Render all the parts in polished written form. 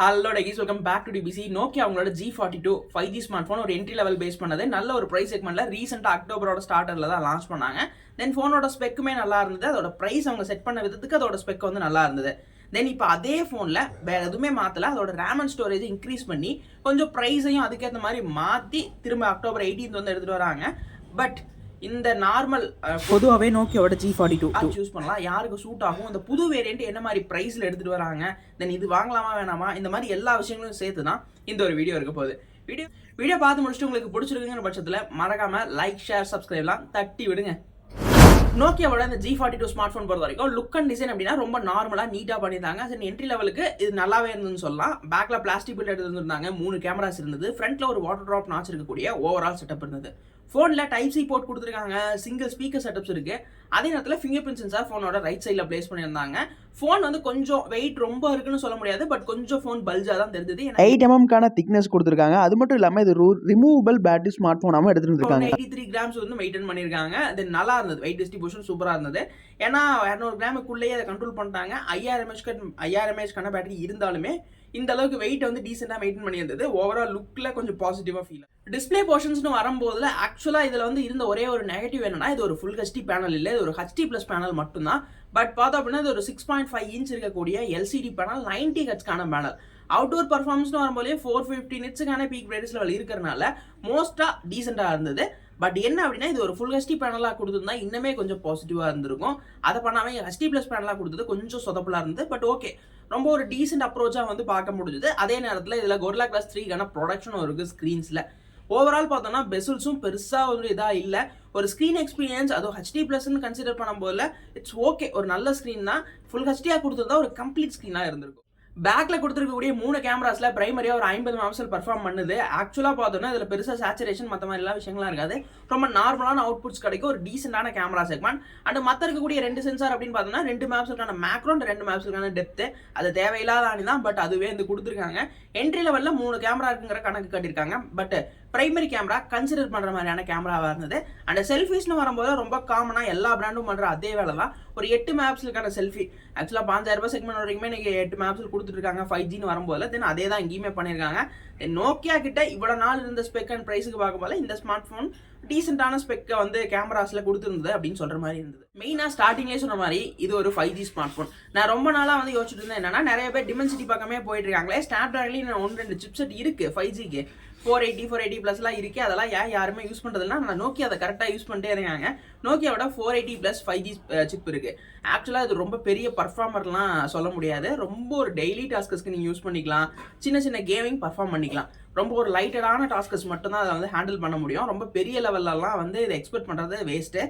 Hello guys, welcome back to DPC. Nokia அவங்களோட G42 5G smart phone ஒரு entry level base பண்ணது நல்ல ஒரு பிரைஸ் செக்மெண்ட்ல ரீசெண்டாக அக்டோபரோட ஸ்டார்டர்ல தான் லான்ச் பண்ணாங்க. தென் ஃபோனோட ஸ்பெக்குமே நல்லா இருந்தது. அதோட பிரைஸ் அவங்க செட் பண்ண விதத்துக்கு அதோட ஸ்பெக் வந்து நல்லா இருந்தது. தென் இப்போ அதே ஃபோனில் வேற எதுவுமே மாற்றல, அதோட ரேம் அண்ட் ஸ்டோரேஜ் இன்க்ரீஸ் பண்ணி கொஞ்சம் ப்ரைஸையும் அதுக்கேற்ற மாதிரி மாற்றி திரும்ப அக்டோபர் 18 வந்து எடுத்துகிட்டு வராங்க. பட் இந்த நார்மல் பொதுவாகவே நோக்கியாவோட G42 சூஸ் பண்ணலாம், யாருக்கு சூட் ஆகும், இந்த புது வேரியண்ட் என்ன மாதிரி ப்ரைஸில் எடுத்துகிட்டு வராங்க, தென் இது வாங்கலாமா வேணாமா, இந்த மாதிரி எல்லா விஷயங்களும் சேர்த்து தான் இந்த ஒரு வீடியோ இருக்க போகுது. வீடியோ பார்த்து முடிச்சுட்டு உங்களுக்கு பிடிச்சிருக்குங்கிற பட்சத்தில் மறக்காமல் லைக், ஷேர், சப்ஸ்கிரைப்லாம் தட்டி விடுங்க. நோக்கியாவோட இந்த G42 ஸ்மார்ட் ஃபோன் பொறுத்த வரைக்கும் லுக் அண்ட் டிசைன் அப்படின்னா ரொம்ப நார்மலாக நீட்டாக பண்ணியிருந்தாங்க. சரி, என்ட்ரி லெவலுக்கு இது நல்லாவே இருந்ததுன்னு சொல்லலாம். பேக்கில் பிளாஸ்டிக் பில்ட் எடுத்துருந்தாங்க, 3 கேமராஸ் இருந்தது, ஃப்ரண்ட்டில் ஒரு வாட்டர் ட்ராப் நாச் இருக்கக்கூடிய ஓவரால் செட்டப் இருந்தது. ஃபோனில் டைப் சி போர்ட் கொடுத்துருக்காங்க, சிங்கிள் ஸ்பீக்கர் செட்டப்ஸ் இருக்குது. அதே நேரத்தில் ஃபிங்கர் பிரிண்ட் சென்சார் ஃபோனோட ரைட் சைடில் பிளேஸ் பண்ணியிருந்தாங்க. ஃபோன் வந்து கொஞ்சம் வெயிட் ரொம்ப இருக்குன்னு சொல்ல முடியாது, பட் கொஞ்சம் ஃபோன் பல்ஜாக தான் தெரிஞ்சது. 8mm திக்னஸ் கொடுத்துருக்காங்க. அது மட்டும் இல்லாமல் இது ரிமூவபிள் பேட்டரி ஸ்மார்ட் ஃபோனாகவும் எடுத்துட்டு இருக்காங்க. 83 கிராம்ஸ் வந்து மெயின்டைன் பண்ணியிருக்காங்க. தென் நல்லா இருந்தது, வெயிட் டிஸ்ட்ரிபியூஷன் சூப்பராக இருந்தது. ஏன்னா 200 கிராமுக்குள்ளேயே அதை கண்ட்ரோல் பண்ணிட்டாங்க. 5000 mAh பேட்டரி இருந்தாலுமே இந்த அளவுக்கு வெயிட் வந்து டீசெண்டாக மெயின்டைன் பண்ணியிருந்தது. ஓவரால் லுக்கில் கொஞ்சம் பாசிட்டிவாக ஃபீல். டிஸ்பிளே போர்ஷன்ஸ்னு வரும்போது ஆக்சுவலாக இதில் வந்து இருந்த ஒரே ஒரு நெகட்டிவ் என்னன்னா, இது ஒரு ஃபுல் ஹெச்டி பேனல் இல்லை, இது ஒரு HD+ பேனல் மட்டும்தான். பட் பார்த்தோம் அப்படின்னா இது ஒரு 6.5 இன்ச் இருக்கக்கூடிய LCD பேனல், 90 ஹெட்ஸ்க்கான பேனல். அவுட்டோர் பர்ஃபார்மன்ஸ்னு வரும்போதே 450 நிட்ஸுக்கான பீக் பிரைட்னஸ் லெவல் இருக்கிறனால மோஸ்ட்டாக டீசெண்டாக இருந்தது. பட் என்ன அப்படின்னா இது ஒரு ஃபுல் ஹெச்டி பேனலாக கொடுத்துருந்தா இன்னுமே கொஞ்சம் பாசிட்டிவாக இருந்திருக்கும். அதை பண்ணாமல் HD+ பேனலாக கொடுத்தது கொஞ்சம் சொதப்பலாக இருந்தது. பட் ஓகே, ரொம்ப ஒரு டீசென்ட் அப்ரோச்சாக வந்து பார்க்க முடிஞ்சுது. அதே நேரத்தில் இதில் Gorilla Glass 3க்கான ப்ரொடக்ஷனும் இருக்குது ஸ்க்ரீன்ஸில். ஓவரால் பார்த்தோன்னா பெசல்ஸும் பெருசாக ஒரு இதாக இல்லை. ஒரு ஸ்க்ரீன் எக்ஸ்பீரியன்ஸ் அதுவும் HD+ன்னு கன்சிடர் பண்ணும்போது இட்ஸ் ஓகே, ஒரு நல்ல ஸ்க்ரீன் தான். ஃபுல் ஹெச்டியாக கொடுத்துருந்தா ஒரு கம்ப்ளீட் ஸ்க்ரீனாக இருந்திருக்கும். பேக்கில் கொடுத்துருக்கக்கூடிய 3 கேமராஸில் பிரைமரியாக ஒரு 50 மெகாபிக்சல் பர்ஃபார்ம் பண்ணுது. ஆக்சுவலாக பார்த்தோன்னா இதில் பெருசாக சேச்சுரேஷன் மற்ற மாதிரி எல்லா விஷயங்கள்லாம் இருக்காது. ரொம்ப நார்மலான அவுட்புட்ஸ் கிடைக்கும், ஒரு டீசெண்டான கேமரா செக்மெண்ட். அண்ட் மற்ற இருக்கக்கூடிய 2 சென்சார் அப்படின்னு பார்த்தோன்னா 2 மெகாபிக்சலுக்கான மேக்ரோ, 2 மெகாபிக்சலுக்கான டெப்த்து. அது தேவையில்லாத ஆணி தான், பட் அதுவே வந்து கொடுத்துருக்காங்க. என்ட்ரி லெவலில் 3 கேமரா இருக்குங்கிற கணக்கு கட்டியிருக்காங்க. பட் பிரைமரி கேமரா கன்சிடர் பண்ணுற மாதிரியான கேமராவாக இருந்தது. அண்ட் செல்ஃபிஸ்னு வரும்போது ரொம்ப காமனாக எல்லா பிராண்டும் பண்ணுற அதே வேலை தான். ஒரு 8 மெகாபிக்சலுக்கான செல்ஃபி ஆக்சுவலாக 5000 ரூபாய் செக்மெண்ட் வரைக்குமே இன்னைக்கு 8 மெகாபிக்சல் கொடுத்துருக்காங்க 5Gன்னு வரும்போது. தென் அதே தான் இங்கேயுமே பண்ணியிருக்காங்க. நோக்கியா கிட்ட இவ்வளோ நாள் இருந்த ஸ்பெக் அண்ட் ப்ரைஸுக்கு பார்க்கும்போது இந்த ஸ்மார்ட் ஃபோன் டீசெண்டான ஸ்பெக்கை வந்து கேமராஸில் கொடுத்துருந்தது அப்படின்னு சொல்கிற மாதிரி இருந்தது. மெயினாக ஸ்டார்டிங்லேயே சொன்ன மாதிரி இது ஒரு 5G ஸ்மார்ட் ஃபோன். நான் ரொம்ப நாளாக வந்து யோசிச்சுட்டு இருந்தேன் என்னன்னா, நிறைய பேர் டிமென்சிட்டி பக்கமே போயிட்டு இருக்காங்களே. ஸ்னாப்ட்ராகன்லேயும் 1-2 சிப்செட் இருக்குது 5Gக்கு, 480+ இருக்கு. அதெல்லாம் யாருமே யூஸ் பண்ணுறதுனா நான் நோக்கியா அதை கரெக்டாக யூஸ் பண்ணிட்டே இருக்காங்க. நோக்கியாவோட 480+ 5G சிப் இருக்குது. ஆக்சுவலாக இது ரொம்ப பெரிய பர்ஃபார்மர்லாம் சொல்ல முடியாது. ரொம்ப ஒரு டெய்லி டாஸ்க்கு நீங்கள் யூஸ் பண்ணிக்கலாம், சின்ன சின்ன கேமிங் பர்ஃபார்ம் பண்ணிக்கலாம். ரொம்ப ஒரு லைட்டடான டாஸ்கஸ் மட்டும்தான் அதை வந்து ஹேண்டில் பண்ண முடியும். ரொம்ப பெரிய லெவல்லலாம் வந்து இதை எக்ஸ்பெக்ட் பண்ணுறது வேஸ்ட்டு.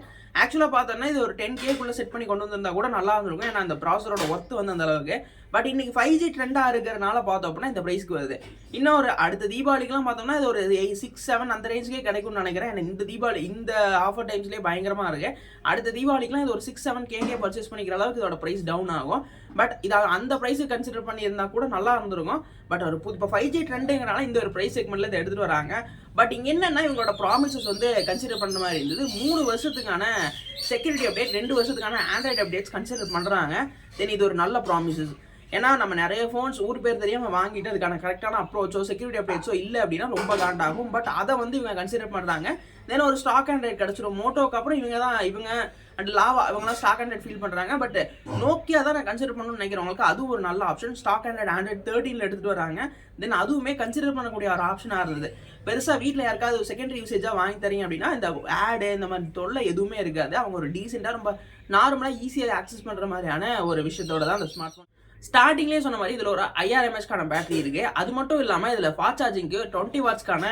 ஆக்சுவலாக பார்த்தோன்னா இது ஒரு 10K செட் பண்ணி கொண்டு வந்திருந்தா கூட நல்லா இருந்திருக்கும், ஏன்னா அந்த ப்ராசரோட ஒர்த்து வந்து அந்த அளவுக்கு. பட் இன்னைக்கு 5G ட்ரெண்டாக இருக்கிறனால பார்த்தோம் அப்படின்னா இந்த ப்ரைஸ்க்கு வருது. இன்னும் ஒரு அடுத்த தீபாவளிக்குலாம் பார்த்தோம்னா இது ஒரு 6-7 அந்த ரேஞ்சுக்கே கிடைக்கும்னு நினைக்கிறேன். எனக்கு இந்த தீபாவளி இந்த ஆஃபர் டைம்ஸ்லேயே பயங்கரமாக இருக்குது. அடுத்த தீபாவளிக்குலாம் இது ஒரு 6-7K பர்ச்சேஸ் பண்ணிக்கிற அளவுக்கு இதோட ப்ரைஸ் டவுன் ஆகும். பட் இதை அந்த ப்ரைஸுக்கு கன்சிடர் பண்ணியிருந்தா கூட நல்லா இருந்திருக்கும். பட் ஒரு இப்போ 5G ட்ரெண்டுங்கிறனால இந்த ஒரு ப்ரைஸ் செக்மெண்ட்டில் இதை எடுத்துகிட்டு வராங்க. பட் இங்கே என்னென்னா இவங்களோட ப்ராமிசஸ் வந்து கன்சிடர் பண்ணுற மாதிரி இருந்தது. 3 வருஷத்துக்கான செக்யூரிட்டி அப்டேட், 2 வருஷத்துக்கான ஆண்ட்ராய்டு அப்டேட்ஸ் கன்சிடர் பண்ணுறாங்க. தென் இது ஒரு நல்ல ப்ராமிசஸ். ஏன்னா நம்ம நிறைய ஃபோன்ஸ் ஊர் பேர் தெரியாமல் வாங்கிட்டு அதுக்கான கரெக்டான அப்ரோச்சோ செக்யூரிட்டி அப்டேட்ஸோ இல்லை அப்படின்னா ரொம்ப காண்டாகும். பட் அதை வந்து இவங்க கன்சிடர் பண்ணுறாங்க. தென் ஒரு ஸ்டாக் ஆண்ட்ராய்டு கிடச்சிரும். மோட்டோக்கு அப்புறம் இவங்க அண்ட் லாவா இவங்களாம் ஸ்டாக் ஆண்ட்ராய்டு ஃபீல் பண்ணுறாங்க. பட் நோக்கியா தான் நான் கன்சிடர் பண்ணணும்னு நினைக்கிறவங்களுக்கு அதுவும் ஒரு நல்ல ஆப்ஷன். ஸ்டாக் ஆண்ட்ராய்டு 13 எடுத்துகிட்டு வராங்க. தென் அதுவுமே கன்சிடர் பண்ணக்கூடிய ஒரு ஆப்ஷனாக இருந்தது. பெருசாக வீட்டில் யாருக்காவது செகண்டரி யூசேஜாக வாங்கி தரீங்க அப்படின்னா இந்த ஆடு இந்த மாதிரி தொல்லை எதுவுமே இருக்காது. அவங்க ஒரு டீசெண்டாக ரொம்ப நார்மலாக ஈஸியாக ஆக்சஸ் பண்ணுற மாதிரியான ஒரு விஷயத்தோட தான் அந்த ஸ்மார்ட் ஃபோன். ஸ்டார்டிங்லேயே சொன்ன மாதிரி இதில் ஒரு 5000 mAh பேட்டரி இருக்குது. அது மட்டும் இல்லாமல் இதில் ஃபாஸ்ட் சார்ஜிங்க்கு 20 வாட்ஸ்க்கான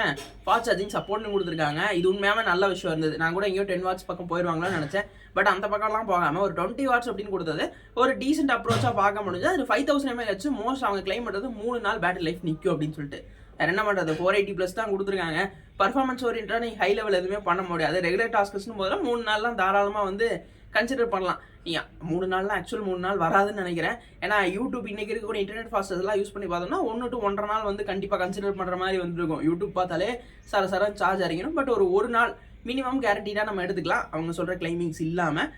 ஃபாஸ்ட் சார்ஜிங் சப்போர்ட்னு கொடுத்துருக்காங்க. இது உண்மையாகவே நல்ல விஷயம் இருந்தது. நான் கூட எங்கேயோ 10 வாட்ஸ் பக்கம் போயிடுவாங்களான்னு நினச்சேன். பட் அந்த பக்கம்லாம் போகாமல் ஒரு 20 வாட்ஸ் அப்படின்னு கொடுத்தது ஒரு டீசென்ட் அப்ரோச்சாக பார்க்க முடிஞ்சது. அது 5000 mAh மோஸ்ட் அவங்க கிளைம் பண்ணுறது 3 நாள் பேட்டரி லைஃப் நிற்கும் அப்படின்னு சொல்லிட்டு. வேறு என்ன பண்ணுறது, 480+ தான் கொடுத்துருக்காங்க. பர்ஃபார்மன்ஸ் ஓரியன்டாக நீங்கள் ஹை லெவல் எதுவுமே பண்ண முடியாது. ரெகுலர் டாஸ்க்ஸ்னு போதில் 3 நாள்லாம் தாராளமாக வந்து கன்சிடர் பண்ணலாம். 3 நாள்லாம் ஆக்சுவல் 3 நாள் வராதுன்னு நினைக்கிறேன். ஏன்னா யூடியூப் இன்னைக்கு இருக்கக்கூடிய இன்டர்நெட் ஃபாஸ்டர்ஸ்லாம் யூஸ் பண்ணி பார்த்தோம்னா 1 to 1.5 நாள் வந்து கண்டிப்பாக கன்சிடர் பண்ணுற மாதிரி வந்துருக்கும். யூடியூப் பார்த்தாலே சர சார்ஜ் அறிக்கணும். பட் ஒரு நாள் மினிமம் கேரண்டிடாக நம்ம எடுத்துக்கலாம், அவங்க சொல்கிற கிளைமிங்ஸ் இல்லாமல்.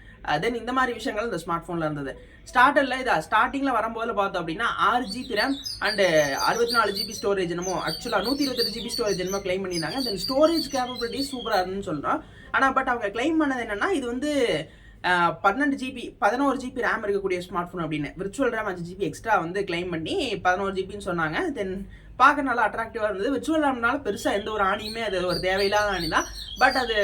தென் இந்த மாதிரி விஷயங்கள் இந்த ஸ்மார்ட் ஃபோனில் இருந்தது. ஸ்டார்டிங்கில் வரும்போது பார்த்தோம் அப்படின்னா 6 GB RAM and 64 GB storage என்னமோ ஆக்சுவலாக 128 GB ஸ்டோரேஜ் என்னமோ கிளைம் பண்ணியிருந்தாங்க. தென் ஸ்டோரேஜ் கேப்பபிலிட்டி சூப்பராக இருந்துன்னு சொல்கிறோம். ஆனால் பட் அவங்க கிளைம் பண்ணது என்னன்னா இது வந்து 11 GB ரேம் இருக்கக்கூடிய ஸ்மார்ட் ஃபோன் அப்படின்னு. விர்ச்சுவல் ரேம் 5 GB எக்ஸ்ட்ரா வந்து கிளைம் பண்ணி 11 GBன்னு சொன்னாங்க. தென் பார்க்க நல்லா அட்ராக்டிவாக இருந்தது. விர்ச்சுவல் ரேம்னால பெருசாக எந்த ஒரு ஆணியுமே அது ஒரு தேவையில்லாத ஆணி தான். பட் அது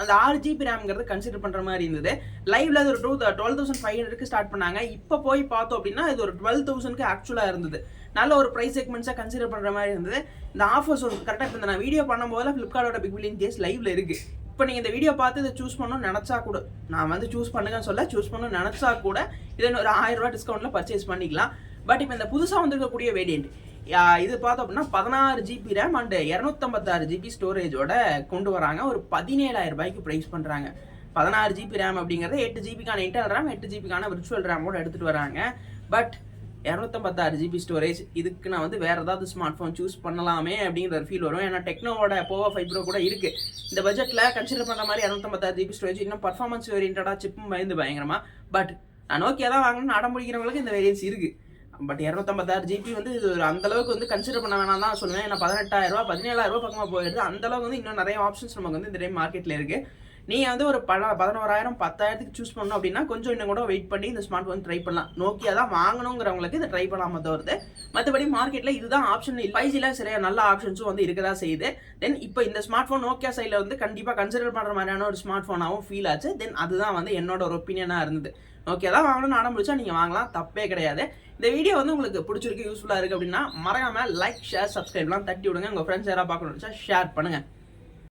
அந்த 6 GB ரேம்ங்கிறது கன்சிடர் பண்ணுற மாதிரி இருந்தது. லைவ்ல அது ஒரு 12,500க்கு ஸ்டார்ட் பண்ணாங்க. இப்போ போய் பார்த்தோம் அப்படின்னா இது ஒரு 12,000க்கு ஆக்சுவலாக இருந்தது. நல்ல ஒரு ப்ரைஸ் செக்மெண்ட்ஸாக கன்சிடர் பண்ணுற மாதிரி இருந்தது. இந்த ஆஃபர்ஸ் கரெக்டாக இப்போ நான் வீடியோ பண்ணும்போது ஃப்ளிப்கார்ட்டோட பிக் பில்லியன் டேஸ் லைவ்ல இருக்குது. இப்போ நீங்கள் இந்த வீடியோ பார்த்து இதை சூஸ் பண்ணணும்னு நினச்சா கூட, நான் வந்து சூஸ் பண்ணுங்கன்னு சொல்ல, சூஸ் பண்ணணும்னு நினச்சா கூட இதை ஒரு 1000 ரூபா டிஸ்கவுண்ட்டில் பர்ச்சேஸ் பண்ணிக்கலாம். பட் இப்போ இந்த புதுசாக வந்திருக்கக்கூடிய வேரியண்ட் இது பார்த்தோம் அப்படின்னா 16 GB ரேம் அண்ட் 256 GB ஸ்டோரேஜோட கொண்டு வராங்க. ஒரு 17,000 ரூபாய்க்கு ப்ரைஸ் பண்ணுறாங்க. 16 GB ரேம் அப்படிங்கிறது 8 GBக்கான இன்டர்னல் ரேம், 8 GBக்கான விர்ச்சுவல் ரேமோட எடுத்துகிட்டு வராங்க. பட் 256 GB ஸ்டோரேஜ், இதுக்கு நான் வந்து வேறு ஏதாவது ஸ்மார்ட் ஃபோன் சூஸ் பண்ணலாமே அப்படிங்கிற ஒரு ஃபீல் வரும். ஏன்னா டெக்னோவோட போவோ 5 Pro கூட இருக்குது. இந்த பட்ஜெட்டில் கன்சிடர் பண்ணுற மாதிரி 256 GB ஸ்டோரேஜ், இன்னும் பர்ஃபார்மன்ஸ் வேரியன்டாக சிப்பும் பயங்கரமாக. பட் நான் நோக்கியா தான் வாங்கணும்னு அடம் பிடிக்கிறவங்களுக்கு இந்த வேரியன்ஸ் இருக்குது. பட் 256 GB வந்து இது ஒரு அந்தளவுக்கு வந்து கன்சிடர் பண்ண வேணாம் தான் சொல்லுவேன். ஏன்னா 18,000 ரூபா 17,000 ரூபா பக்கமாக போயிடுது. அந்தளவுக்கு வந்து இன்னும் நிறைய ஆப்ஷன்ஸ் நமக்கு வந்து இந்த டைம் மார்க்கெட்டில் இருக்குது. நீங்கள் வந்து ஒரு 11,000 10,000க்கு சூஸ் பண்ணணும் அப்படின்னா கொஞ்சம் இன்னும் கூட வெயிட் பண்ணி இந்த ஸ்மார்ட் ஃபோன் ட்ரை பண்ணலாம். நோக்கியா தான் வாங்கணுங்கிறவங்களுக்கு இதை ட்ரை பண்ணாமல் தவிர்த்து மற்றபடி மார்க்கெட்டில் இதுதான் ஆப்ஷன். 5Gல சரியா நல்ல ஆப்ஷன்ஸும் வந்து இருக்கதா செய்யுது. தென் இப்போ இந்த ஸ்மார்ட் ஃபோன் நோக்கியா சைடில் வந்து கண்டிப்பாக கன்சிடர் பண்ணுற மாதிரியான ஒரு ஸ்மார்ட் ஃபோனாகவும் ஃபீல் ஆச்சு. தென் அதுதான் வந்து என்னோட ஒரு ஒப்பீனியனாக இருந்தது. நோக்கியா தான் வாங்கணும்னு ஆடம் பிடிச்சா நீங்கள் வாங்கலாம், தப்பே கிடையாது. இந்த வீடியோ வந்து உங்களுக்கு பிடிச்சிருக்கு, யூஸ்ஃபுல்லாக இருக்குது அப்படின்னா மறக்காமல் லைக், ஷேர், சப்ஸ்கிரைப்லாம் தட்டி விடுங்க. உங்கள் ஃப்ரெண்ட்ஸ் யாராவது பார்க்கணும்னு நினச்சா ஷேர் பண்ணுங்கள்.